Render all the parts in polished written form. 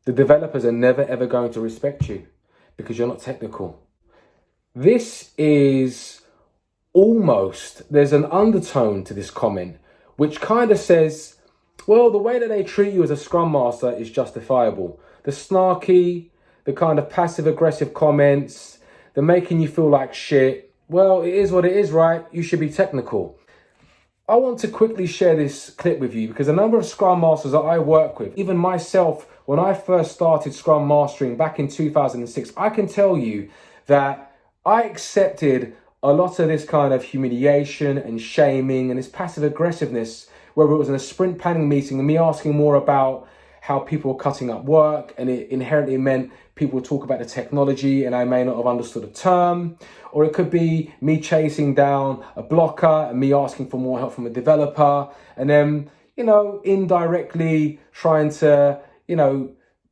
The developers are never ever going to respect you because you're not technical. This is almost, there's an undertone to this comment, which kind of says, well, the way that they treat you as a Scrum Master is justifiable. The snarky, the kind of passive aggressive comments, the making you feel like shit. Well, it is what it is, right? You should be technical. I want to quickly share this clip with you because a number of Scrum Masters that I work with, even myself, when I first started Scrum Mastering back in 2006, I can tell you that I accepted a lot of this kind of humiliation and shaming and this passive aggressiveness, whether it was in a sprint planning meeting and me asking more about how people were cutting up work, and it inherently meant people would talk about the technology and I may not have understood a term, or it could be me chasing down a blocker and me asking for more help from a developer, and then, indirectly trying to,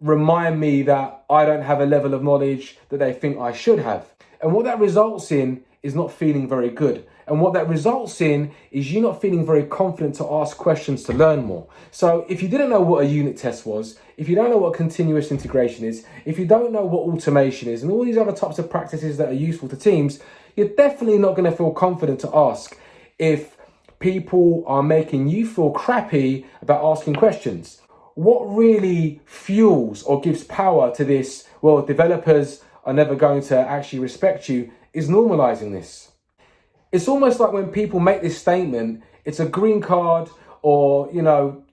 remind me that I don't have a level of knowledge that they think I should have. And what that results in is not feeling very good. And what that results in is you not feeling very confident to ask questions to learn more. So if you didn't know what a unit test was, if you don't know what continuous integration is, if you don't know what automation is, and all these other types of practices that are useful to teams, you're definitely not going to feel confident to ask if people are making you feel crappy about asking questions. What really fuels or gives power to this, well, developers are never going to actually respect you, is normalizing this. It's almost like when people make this statement, it's a green card or,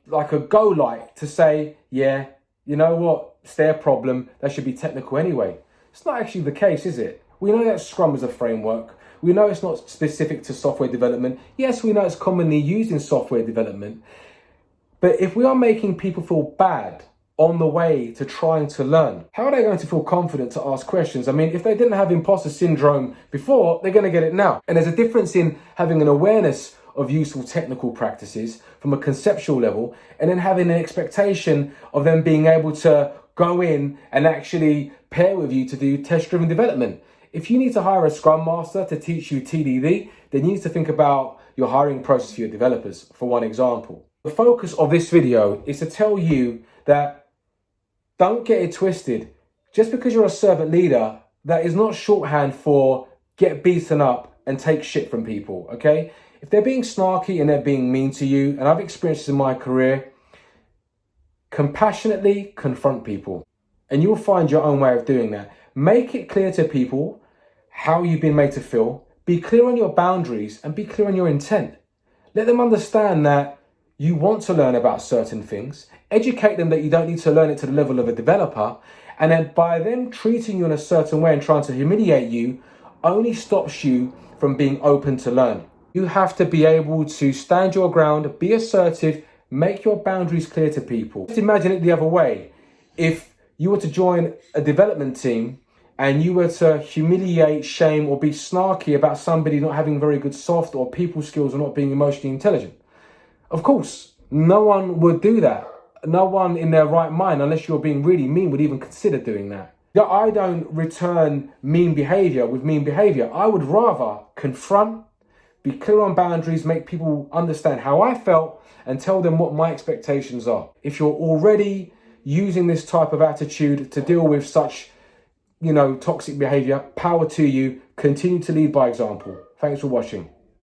like a go light to say, yeah, you know what, it's their problem. They should be technical anyway. It's not actually the case, is it? We know that Scrum is a framework. We know it's not specific to software development. Yes, we know it's commonly used in software development. But if we are making people feel bad on the way to trying to learn, how are they going to feel confident to ask questions? I mean, if they didn't have imposter syndrome before, they're going to get it now. And there's a difference in having an awareness of useful technical practices from a conceptual level, and then having an expectation of them being able to go in and actually pair with you to do test-driven development. If you need to hire a Scrum Master to teach you TDD, then you need to think about your hiring process for your developers, for one example. The focus of this video is to tell you that don't get it twisted. Just because you're a servant leader, that is not shorthand for get beaten up and take shit from people, okay? If they're being snarky and they're being mean to you, and I've experienced this in my career, compassionately confront people. And you'll find your own way of doing that. Make it clear to people how you've been made to feel. Be clear on your boundaries and be clear on your intent. Let them understand that you want to learn about certain things. Educate them that you don't need to learn it to the level of a developer. And then by them treating you in a certain way and trying to humiliate you, only stops you from being open to learn. You have to be able to stand your ground, be assertive, make your boundaries clear to people. Just imagine it the other way. If you were to join a development team and you were to humiliate, shame, or be snarky about somebody not having very good soft or people skills or not being emotionally intelligent. Of course, no one would do that. No one in their right mind, unless you're being really mean, would even consider doing that. I don't return mean behavior with mean behavior. I would rather confront, be clear on boundaries, make people understand how I felt, and tell them what my expectations are. If you're already using this type of attitude to deal with such, toxic behavior, power to you. Continue to lead by example. Thanks for watching.